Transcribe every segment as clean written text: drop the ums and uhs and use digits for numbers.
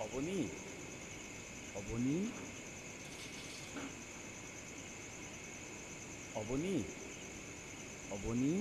অবনী, অবনী, অবনী, অবনী।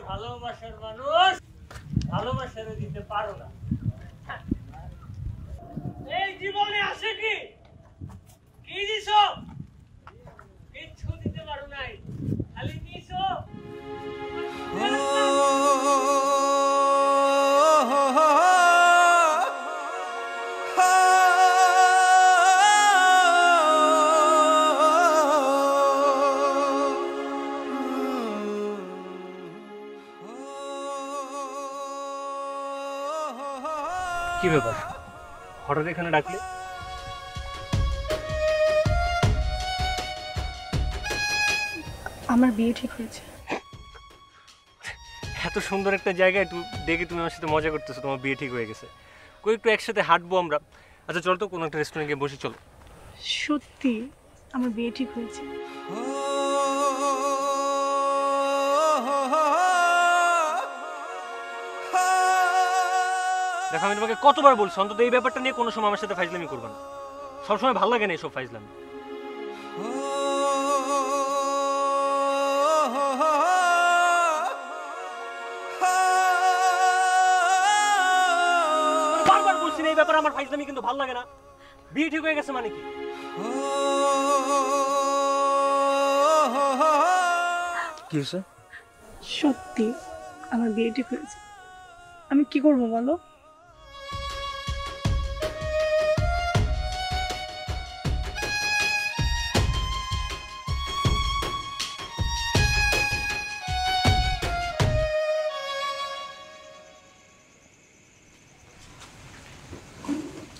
ভালোবাসার মানুষ ভালোবাসার দিতে পারো না। এই জীবনে আসে কি কি দিছো? কিচ্ছু দিতে পারো নাই, খালি দিছো কি ব্যাপার? হঠাৎ এখানে ডাকলে? আমার বিয়ে ঠিক হয়েছে। এত সুন্দর একটা জায়গায় দেখে তুমি আমার সাথে মজা করতেছো, তোমার বিয়ে ঠিক হয়ে গেছে। কই একটু একসাথে হাঁটবো আমরা। আচ্ছা চলো তো কোনো একটা রেস্টুরেন্টে গিয়ে বসে চলো। সত্যি আমার বিয়ে ঠিক হয়েছে। দেখো আমি তোমাকে কতবার বলছি অন্তত এই ব্যাপারটা নিয়ে কোনো সময় আমার সাথে ফাইজলামি করবে না। সবসময় ভালো লাগে না এসব ফাইজলামি। বারবার বলছি না এই ব্যাপারে আমার ফাইজলামি কিন্তু ভালো লাগে না। বিয়ে ঠিক হয়ে গেছে মানে কি? কি হয়েছে? সত্যি আমার বিয়ে ঠিক হয়েছে। আমি কি করবো বলো?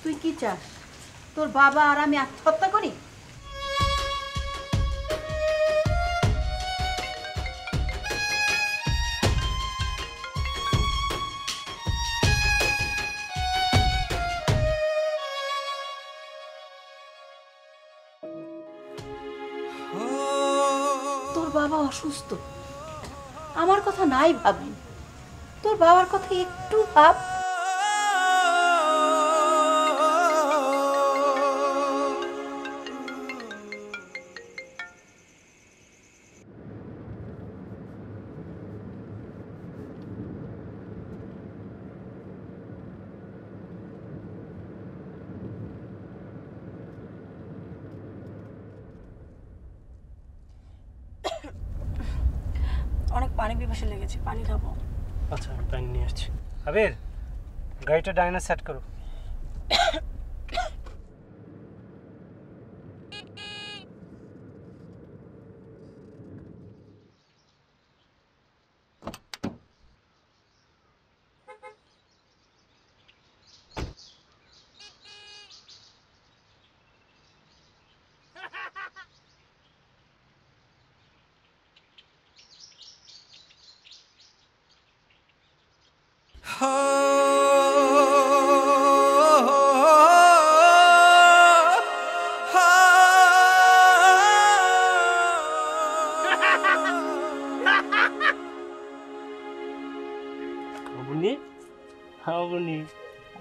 তুই কি চাস তোর বাবা আর আমি আত্মহত্যা করি? তোর বাবা অসুস্থ, আমার কথা নাই ভাবি, তোর বাবার কথা একটু ভাব। অনেক পানি পিপাসা লেগেছে, পানি খাবো। আচ্ছা আমি পানি নিয়ে আসছি। আবির গাড়িটা ডাইনে সেট করো।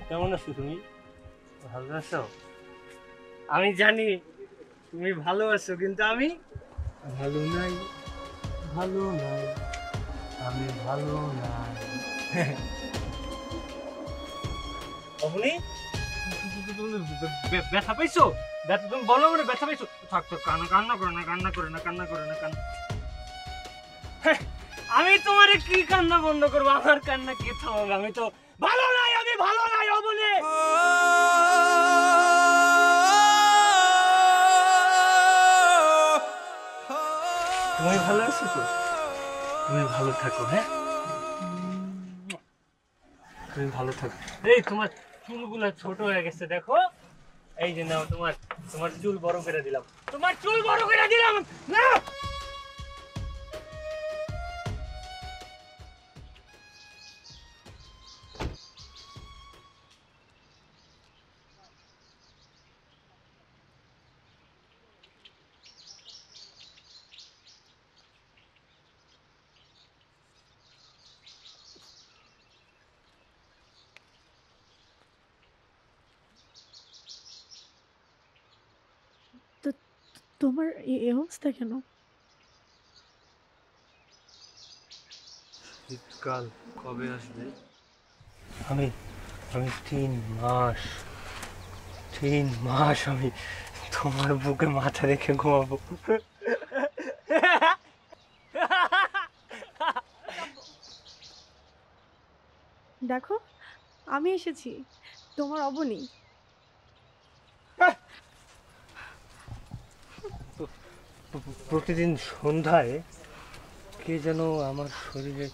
কেমন আছো তুমি? ভালো আছো? আমি জানি তুমি ভালো আছো, কিন্তু আমি ভালো নাই, ভালো নাই, আমি ভালো নাই। অমনি ব্যথা পাইছো? ব্যথা তুমি বলো মানে ব্যথা পাইছো? থাক থাক, কান্না কান্না করে না, কান্না করে না, কান্না করে না, কান্না। আমি তোমারে কি কান্না বন্ধ করবো? আমার কান্না কে থামাবে? আমি তো ভালো নাই, আমি ভালো নাই অবনে। তুমি ভালো আছো তো? তুমি ভালো থাকো, হ্যাঁ? তুমি ভালো থাকো। এই তোমার চুলগুলো ছোট হয়ে গেছে দেখো। এই যে নাও, তোমার তোমার চুল বড় করে দিলাম, তোমার চুল বড় করে দিলাম না। তো তোমার এই অবস্থা কেন? শীতকাল কবে আসবে? আমি আমি 3 মাস আমি তোমার বুকে মাথা রেখে ঘুমাবো। দেখো, আমি এসেছি, তোমার অবনী। প্রতিদিন সন্ধ্যায় কে যেন আমার শরীরে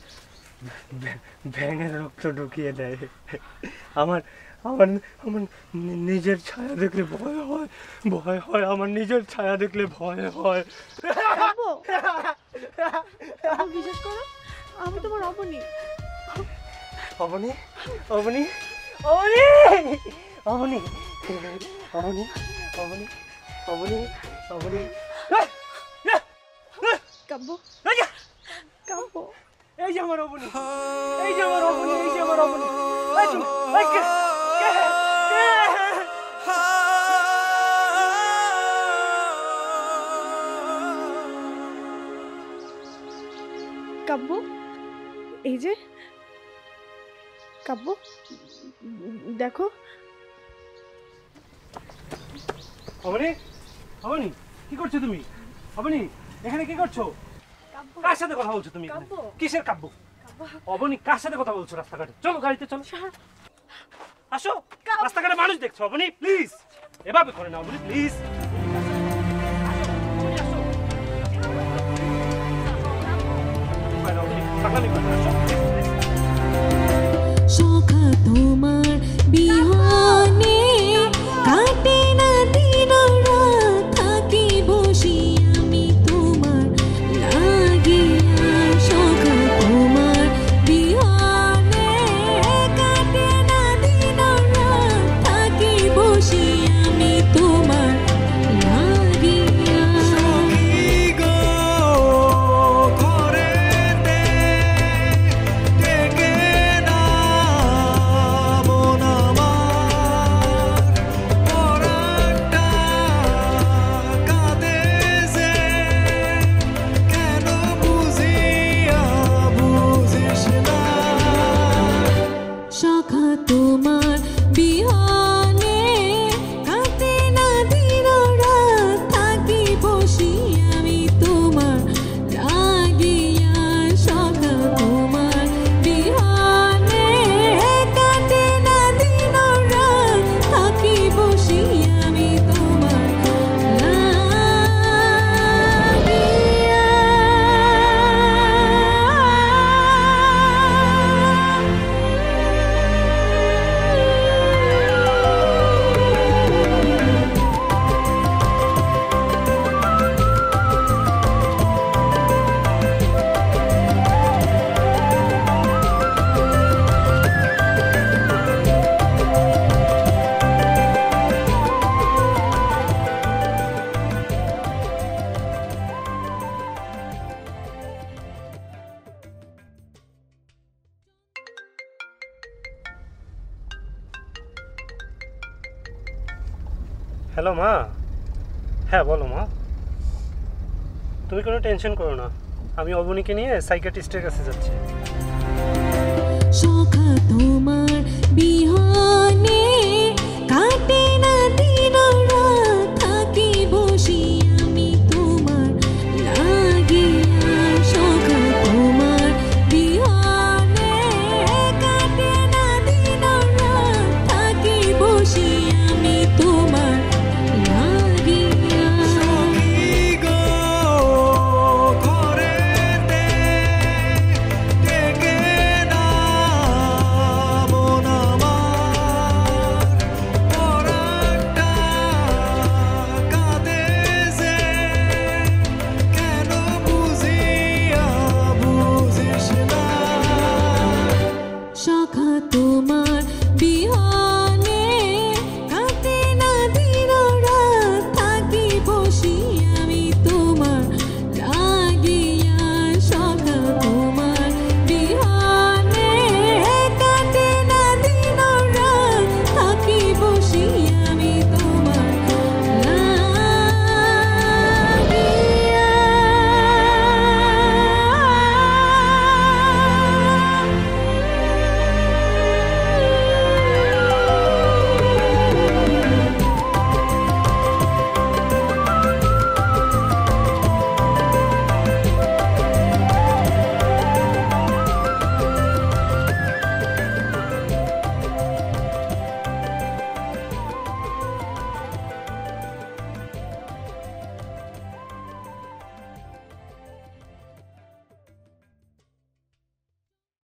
ব্যাঙের রক্ত ঢুকিয়ে দেয়। আমার আমার আমার নিজের ছায়া দেখলে ভয় হয়, ভয় হয়, আমার নিজের ছায়া দেখলে ভয় হয়। কাব্য, বিশ্বাস করো, আমি তোমার অবনী। অবনী, অবনী, অবনী, অবনী, অবনী, অবনী, অবনী, অবনী। কাব্য, কাব্য, এই যে আমার অবনী, এই যে আমার অবনী, এই যে আমার অবনী। কাব্য, এই যে কাব্য, দেখো। অবনী, অবনী, কি করছো তুমি? অবনী, এখানে কি করছো? কার সাথে কথা বলছো তুমি? কিসের কাব্য? অবনী, কার সাথে কথা বলছো রাস্তাঘাটে? চলো গাড়িতে চলো, আসো। রাস্তাঘাটে মানুষ দেখছো। অবনী প্লিজ, এভাবে করে না অবনী প্লিজ। সখা তোমার বিহানে কাটে না দিন রাত, থাকি বসি আমি তোমার লাগিয়া। সখা তোমার বিহানে কাটে না দিন রাত, থাকি বসি আমি তোমার লাগিয়া। সখা তোমার বিহানে কাটে না দিন রাত, থাকি বসি আমি তোমার লাগিয়া। সখা তোমার বিহানে কাটে না দিন রাত, থাকি বসি আমি তোমার লাগিয়া। হ্যালো মা, হ্যাঁ বলো মা। তুমি কোনো টেনশন করো না, আমি অবনীকে নিয়ে সাইকিয়াট্রিস্টের কাছে যাচ্ছি। সখা তোমার